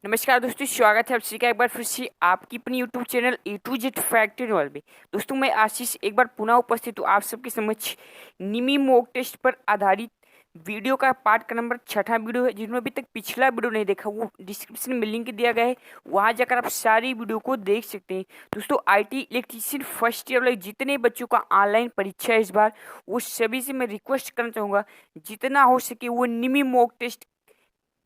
नमस्कार दोस्तों, स्वागत है आप सभी का एक बार फिर से आपकी अपनी YouTube channel A to Z fact knowledge में। दोस्तों मैं आशीष एक बार पुनः उपस्थित हूँ आप सबके समक्ष निमी मॉक टेस्ट पर आधारित वीडियो का पार्ट का नंबर 6ठा वीडियो है। जिन्होंने अभी तक पिछला वीडियो नहीं देखा वो डिस्क्रिप्शन में लिंक दिया गया है, वहाँ जाकर आप सारी वीडियो को देख सकते हैं। दोस्तों IT इलेक्ट्रीशियन फर्स्ट ईयर वाले जितने बच्चों का ऑनलाइन परीक्षा है इस बार, वो सभी से मैं रिक्वेस्ट करना चाहूँगा जितना हो सके वो निमी मॉक टेस्ट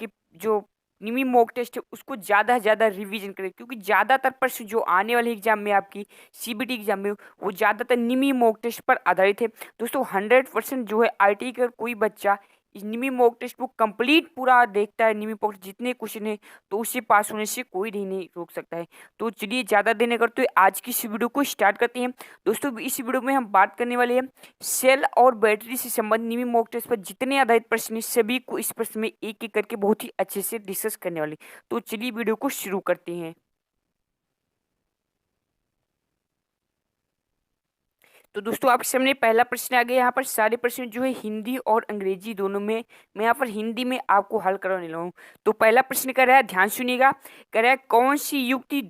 कि जो निमी मॉक टेस्ट है उसको ज़्यादा से ज़्यादा रिवीजन करें, क्योंकि ज़्यादातर प्रश्न जो आने वाले एग्जाम में आपकी CBT एग्जाम में वो ज़्यादातर निमी मॉक टेस्ट पर आधारित है। दोस्तों 100% जो है IT का कोई बच्चा इस निमी मॉक टेस्ट को कंप्लीट पूरा देखता है, निमी मॉक जितने क्वेश्चन है तो उससे पास होने से कोई नहीं रोक सकता है। तो चलिए ज़्यादा देर नहीं करते आज की इस वीडियो को स्टार्ट करते हैं। दोस्तों इस वीडियो में हम बात करने वाले हैं सेल और बैटरी से संबंधित निमी मॉक टेस्ट पर जितने आधारित प्रश्न हैं सभी को इस प्रश्न में एक एक करके बहुत ही अच्छे से डिस्कस करने वाले। तो चलिए वीडियो को शुरू करते हैं। तो दोस्तों आपके सामने पहला प्रश्न आ गया। यहाँ पर सारे प्रश्न जो है हिंदी और अंग्रेजी दोनों में, मैं यहाँ पर हिंदी में आपको हल करवाने लगा हूँ। तो पहला प्रश्न कह रहा है, ध्यान सुनिएगा, कह रहा है कौन सी युक्ति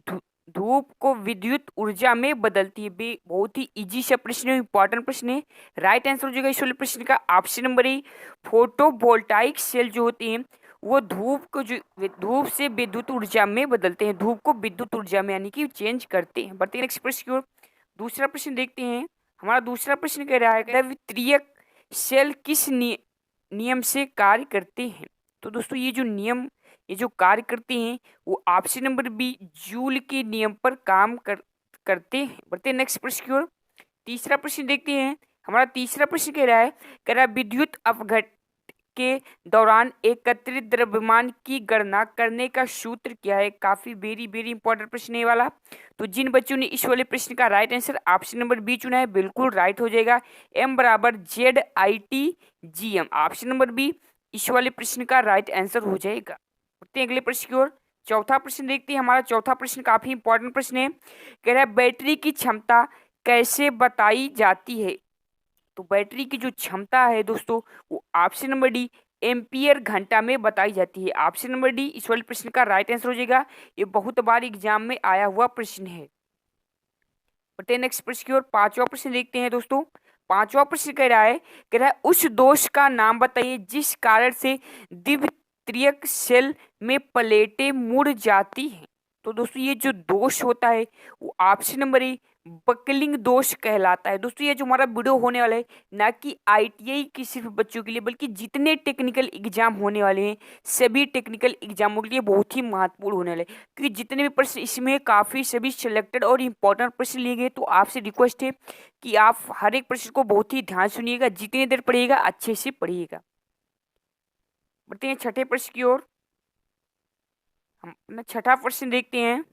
धूप को विद्युत ऊर्जा में बदलती है। बहुत ही इजी सा प्रश्न है, इंपॉर्टेंट प्रश्न है। राइट आंसर हो जाएगा इस वाले प्रश्न का option number A, photovoltaic cell जो होते हैं वो धूप से विद्युत ऊर्जा में बदलते हैं, धूप को विद्युत ऊर्जा में यानी कि चेंज करते हैं। बढ़ते हैं नेक्स्ट प्रश्न की ओर। दूसरा प्रश्न देखते हैं। हमारा दूसरा प्रश्न कह रहा है वित्तीयक सेल किस नियम से कार्य करते हैं। तो दोस्तों ये जो कार्य करते हैं वो ऑप्शन नंबर बी जूल के नियम पर काम करते हैं। बढ़ते हैं नेक्स्ट प्रश्न की ओर। तीसरा प्रश्न देखते हैं। हमारा तीसरा प्रश्न कह रहा है विद्युत अपघट के दौरान एकत्रित द्रव्यमान की गणना करने का सूत्र क्या है। काफी वेरी वेरी इंपॉर्टेंट प्रश्न है ये वाला। तो जिन बच्चों ने इस वाले प्रश्न का right answer option number B चुना है बिल्कुल राइट हो जाएगा, M = ZIT GM। Option number B इस वाले प्रश्न का राइट आंसर हो जाएगा। बढ़ते हैं अगले प्रश्न की ओर। चौथा प्रश्न देखते हैं। हमारा चौथा प्रश्न काफी इंपॉर्टेंट प्रश्न है। कह रहा है बैटरी की क्षमता कैसे बताई जाती है। तो बैटरी की जो क्षमता है दोस्तों वो ऑप्शन नंबर डी एम्पियर घंटा में बताई जाती है। ऑप्शन नंबर डी इस वाले प्रश्न का राइट आंसर हो जाएगा। ये बहुत बार एग्जाम में आया हुआ प्रश्न है। बढ़ते हैं नेक्स्ट प्रश्न की ओर। पांचवा प्रश्न देखते हैं दोस्तों। पांचवा प्रश्न कह रहा है उस दोष का नाम बताइए जिस कारण से द्वितीयक सेल में प्लेटें मुड़ जाती हैं। तो दोस्तों ये जो दोष होता है वो ऑप्शन नंबर ए बकलिंग दोष कहलाता है। दोस्तों ये जो हमारा वीडियो होने वाला है ना कि ITI की सिर्फ बच्चों के लिए बल्कि जितने टेक्निकल एग्जाम होने वाले हैं सभी टेक्निकल एग्जामों के लिए बहुत ही महत्वपूर्ण होने वाले हैं, क्योंकि जितने भी प्रश्न इसमें काफ़ी सभी सिलेक्टेड और इम्पोर्टेंट प्रश्न लिए गए। तो आपसे रिक्वेस्ट है कि आप हर एक प्रश्न को बहुत ही ध्यान सुनिएगा, जितनी देर पढ़िएगा अच्छे से पढ़िएगा। बढ़ते हैं छठे प्रश्न की ओर। हम अपना छठा प्रश्न देखते हैं।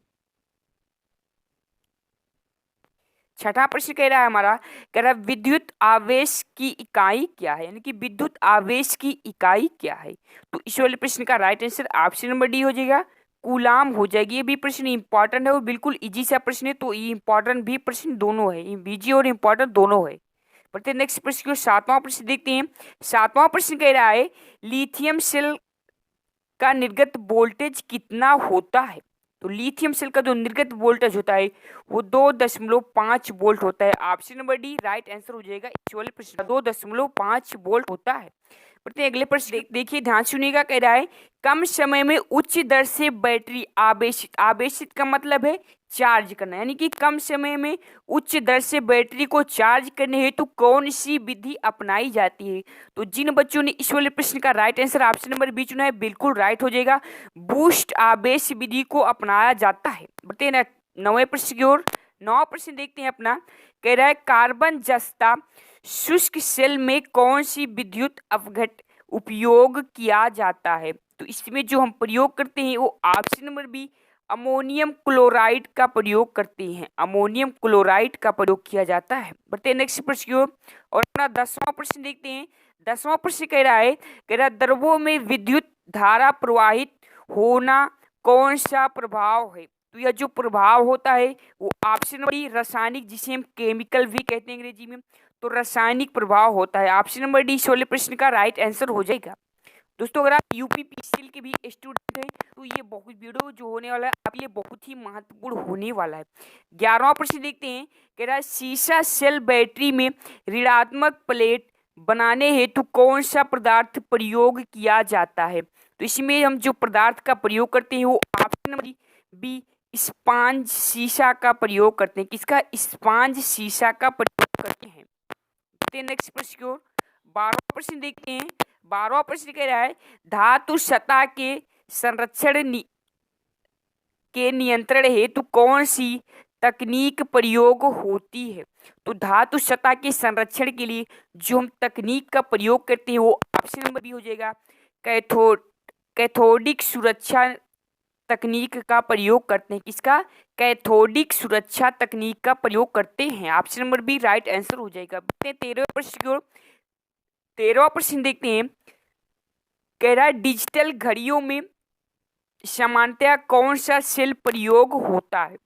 छठा प्रश्न कह रहा है हमारा, कह रहा है विद्युत आवेश की इकाई क्या है, यानी कि विद्युत आवेश की इकाई क्या है। तो इस वाले प्रश्न का right answer option number D हो जाएगा, कूलाम हो जाएगी। ये भी प्रश्न इंपॉर्टेंट है और बिल्कुल इजी सा प्रश्न है। तो ये इंपॉर्टेंट भी प्रश्न दोनों है, इजी और इंपॉर्टेंट दोनों है। बढ़ते नेक्स्ट प्रश्न को, सातवां प्रश्न देखते हैं। सातवां प्रश्न कह रहा है लिथियम सेल का निर्गत वोल्टेज कितना होता है। तो लिथियम सेल का जो निर्गत वोल्टेज होता है वो 2.5 वोल्ट होता है। Option number D right answer हो जाएगा इस वाले प्रश्न का, 2.5 वोल्ट होता है। बढ़ते हैं अगले प्रश्न देखिए ध्यान सुनिएगा। कह रहा है कम समय में उच्च दर से बैटरी आवेशित, आवेशित का मतलब है चार्ज करना, यानी कि कम समय में उच्च दर से बैटरी को चार्ज करने हेतु कौन सी विधि अपनाई जाती है। तो जिन बच्चों ने इस वाले प्रश्न का right answer option number B चुना है बिल्कुल राइट हो जाएगा, बूस्ट आवेश विधि को अपनाया जाता है। बढ़ते हैं नौवें प्रश्न की ओर। नौ प्रश्न देखते हैं अपना। कह रहा है कार्बन जस्ता शुष्क सेल में कौन सी विद्युत अपघट उपयोग किया जाता है। तो इसमें जो हम प्रयोग करते हैं वो option number B ammonium chloride का प्रयोग करते हैं, अमोनियम क्लोराइड का प्रयोग किया जाता है। बढ़ते हैं नेक्स्ट प्रश्न की ओर और अपना 10वां प्रश्न देखते हैं। 10वां प्रश्न कह रहा है द्रवों में विद्युत धारा प्रवाहित होना कौन सा प्रभाव है। तो यह जो प्रभाव होता है वो ऑप्शन नंबर डी रासायनिक, जिसे हम केमिकल भी कहते हैं अंग्रेजी में, तो रासायनिक प्रभाव होता है। ऑप्शन नंबर डी इस वाले प्रश्न का राइट आंसर हो जाएगा। दोस्तों अगर आप UPPSC फील्ड के भी स्टूडेंट हैं तो ये बहुत वीडियो जो होने वाला है आपके लिए बहुत ही महत्वपूर्ण होने वाला है। 11वां प्रश्न देखते हैं, कह रहा है सीसा सेल बैटरी में ऋणात्मक प्लेट बनाने हेतु कौन सा पदार्थ प्रयोग किया जाता है? तो इसमें हम जो पदार्थ का प्रयोग करते हैं वो ऑप्शन नंबर बी स्पॉन्ज शीशा का प्रयोग करते हैं। किसका? स्पॉन्ज शीशा का प्रयोग करते हैं। नेक्स्ट प्रश्न की ओर 12वां प्रश्न देखते हैं। 12वां प्रश्न कह रहा है धातु सतह के संरक्षण के नियंत्रण हेतु कौन सी तकनीक प्रयोग होती है? तो धातु सतह के संरक्षण के लिए जो हम तकनीक का प्रयोग करते हैं वो ऑप्शन नंबर बी हो जाएगा कैथोडिक सुरक्षा तकनीक का प्रयोग करते हैं। किसका? कैथोडिक सुरक्षा तकनीक का प्रयोग करते हैं। Option number B right answer हो जाएगा। 13वें प्रश्न की ओर 13वां प्रश्न देखते हैं, कह रहा है डिजिटल घड़ियों में सामान्यतः कौन सा सेल प्रयोग होता है?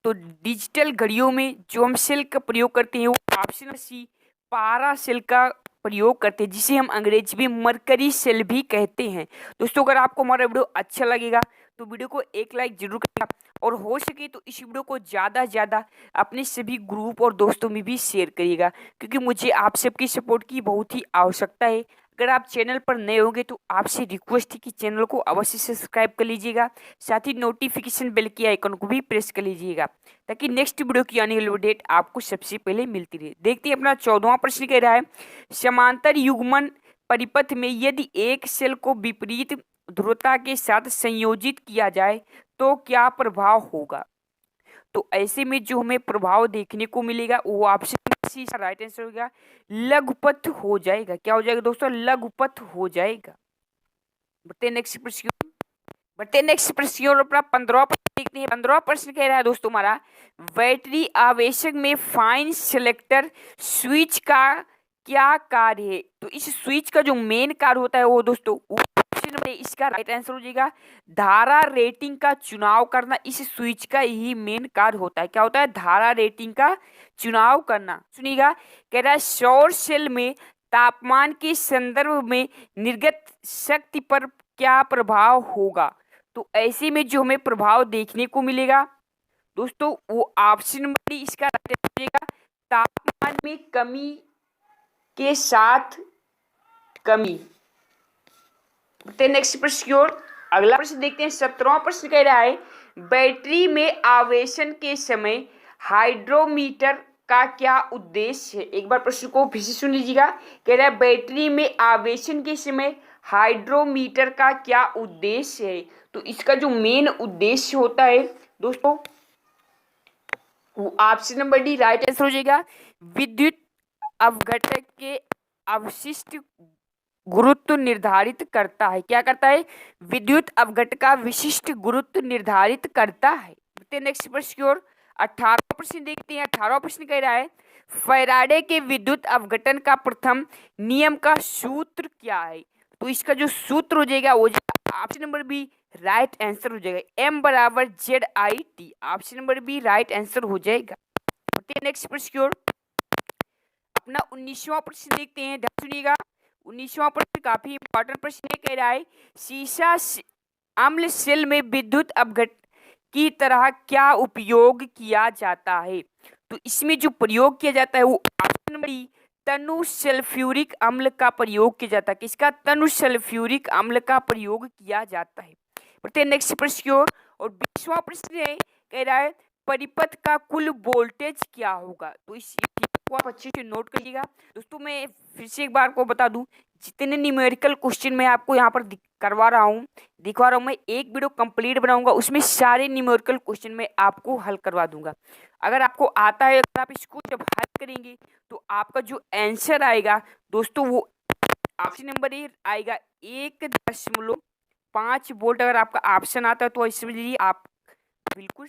तो डिजिटल घड़ियों में जो हम सेल का प्रयोग करते हैं वो ऑप्शन नंबर सी पारा सेल का प्रयोग करते हैं, जिसे हम अंग्रेजी में मरकरी सेल भी कहते हैं। दोस्तों अगर आपको हमारा वीडियो अच्छा लगेगा तो वीडियो को एक लाइक जरूर करिएगा और हो सके तो इस वीडियो को ज़्यादा से ज़्यादा अपने सभी ग्रुप और दोस्तों में भी शेयर करिएगा, क्योंकि मुझे आप सबकी सपोर्ट की बहुत ही आवश्यकता है। अगर आप चैनल पर नए होंगे तो आपसे रिक्वेस्ट है कि चैनल को अवश्य सब्सक्राइब कर लीजिएगा, साथ ही नोटिफिकेशन बेल की आइकन को भी प्रेस कर लीजिएगा ताकि नेक्स्ट वीडियो की आने वाली अपडेट आपको सबसे पहले मिलती रहे। देखते हैं अपना 14वां प्रश्न कह रहा है समांतर युग्मन परिपथ में यदि एक सेल को विपरीत ध्रुवता के साथ संयोजित किया जाए तो क्या प्रभाव होगा? तो ऐसे में जो हमें प्रभाव देखने को मिलेगा वो ऑप्शन सी का राइट आंसर होगा लघुपथ हो जाएगा। क्या हो जाएगा दोस्तों? लघुपथ हो जाएगा। बढ़ते नेक्स्ट प्रश्न और अपना 15वां प्रश्न देखते हैं। 15वां प्रश्न कह रहा है दोस्तों हमारा बैटरी आवेशक में फाइन सेलेक्टर स्विच का क्या कार्य है? तो इस स्विच का जो मेन कार्य होता है वो दोस्तों ऑप्शन में इसका राइट आंसर हो जाएगा धारा रेटिंग का चुनाव करना। इस स्विच का ही मेन कार्य होता है। क्या होता है? धारा रेटिंग का चुनाव करना। सुनिएगा, कह रहा है सौर सेल में तापमान के संदर्भ में निर्गत शक्ति पर क्या प्रभाव होगा? तो ऐसे में जो हमें प्रभाव देखने को मिलेगा दोस्तों वो ऑप्शन नंबर डी इसका राइट आंसर हो जाएगा तापमान में कमी के साथ कमी। नेक्स्ट प्रश्न की ओर अगला प्रश्न देखते हैं। 17वां प्रश्न कह रहा है बैटरी में आवेशन के समय हाइड्रोमीटर का क्या उद्देश्य है? एक बार प्रश्न को फिर से सुन लीजिएगा। कह रहा है बैटरी में आवेशन के समय हाइड्रोमीटर का क्या उद्देश्य है? तो इसका जो मेन उद्देश्य होता है दोस्तों वो option number D right answer हो जाएगा विद्युत अपघटक के अवशिष्ट गुरुत्व निर्धारित करता है। क्या करता है? विद्युत अपघटक का विशिष्ट गुरुत्व निर्धारित करता है। नेक्स्ट प्रश्न की ओर 18वां प्रश्न देखते हैं। 18वां प्रश्न कह रहा है फैराडे के विद्युत अपघटन का प्रथम नियम का सूत्र क्या है? तो इसका जो सूत्र हो जाएगा वो option number B right answer हो जाएगा M बराबर ZIT। Option number B right answer हो जाएगा। नेक्स्ट प्रश्न की ओर अपना 19वां प्रश्न देखते हैं। ध्यान सुनिएगा, 19वां प्रश्न काफी इंपॉर्टेंट प्रश्न है। कह रहा है सीसा अम्ल सेल में विद्युत अपघटन की तरह क्या उपयोग किया जाता है? तो इसमें जो प्रयोग किया जाता है वो ऑप्शन नंबर डी तनु सल्फ्यूरिक अम्ल का प्रयोग किया जाता है। किसका? तनु सल्फ्यूरिक अम्ल का प्रयोग किया जाता है। बढ़ते नेक्स्ट प्रश्न की ओर और 20वां प्रश्न है। कह रहा है परिपथ का कुल वोल्टेज क्या होगा? तो इस को आप अच्छे से नोट करिएगा। दोस्तों मैं फिर से एक बार को बता दूं जितने न्यूमेरिकल क्वेश्चन मैं आपको यहाँ पर दिखवा रहा हूँ मैं एक वीडियो कंप्लीट बनाऊंगा उसमें सारे न्यूमेरिकल क्वेश्चन मैं आपको हल करवा दूंगा। अगर आपको आता है अगर आप इसको जब हल करेंगे तो आपका जो आंसर आएगा दोस्तों वो ऑप्शन नंबर ए आएगा 1.5 वोल्ट। अगर आपका ऑप्शन आता है तो इसमें आप बिल्कुल